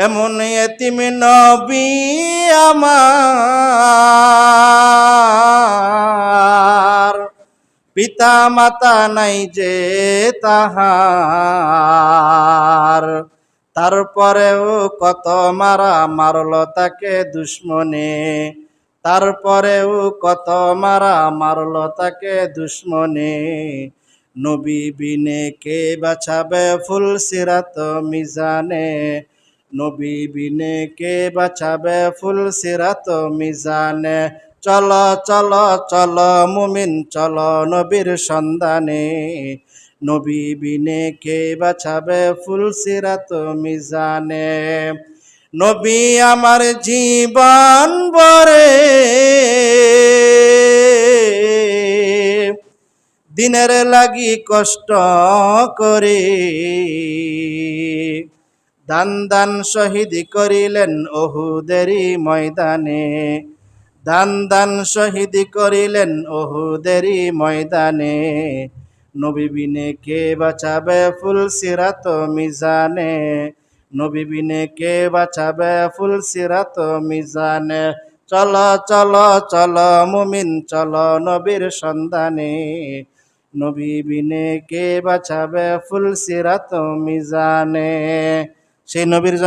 এমন এতিম নবী আমার, পিতা মাতা নাই যে তাহার, তারপরেও কত মারা মারল তাকে দুশ্মনে, তারপরেও কত মারা মারল তাকে দুশ্মনে। নবী বিনে কে বাঁচাবে ফুলসিরাত মিজানে, নবী বিনে কে বাঁচাবে ফুলসিরাত মিজানে। চলো চলো চলো মুমিন চলো নবীর সন্ধানে, নবী বিনে কে বাঁচাবে ফুলসিরাত মিজানে। নবী আমার জীবন ভরে দিনের লাগি কষ্ট করে, দান দান শহীদ করিলেন ওহুদেরই ময়দানে, দান দান শহীদ করিলেন ওহুদেরই ময়দানে। নবী বিনে কে বাঁচাবে ফুলসিরাত মিজানে, নবী বিনে কে বাঁচাবে ফুলসিরাত মিজানে। চলো চলো চলো মুমিন চলো নবীর সন্ধানে, নবী বিনে কে বাঁচাবে ফুলসিরাত মিজানে। সেই নবীর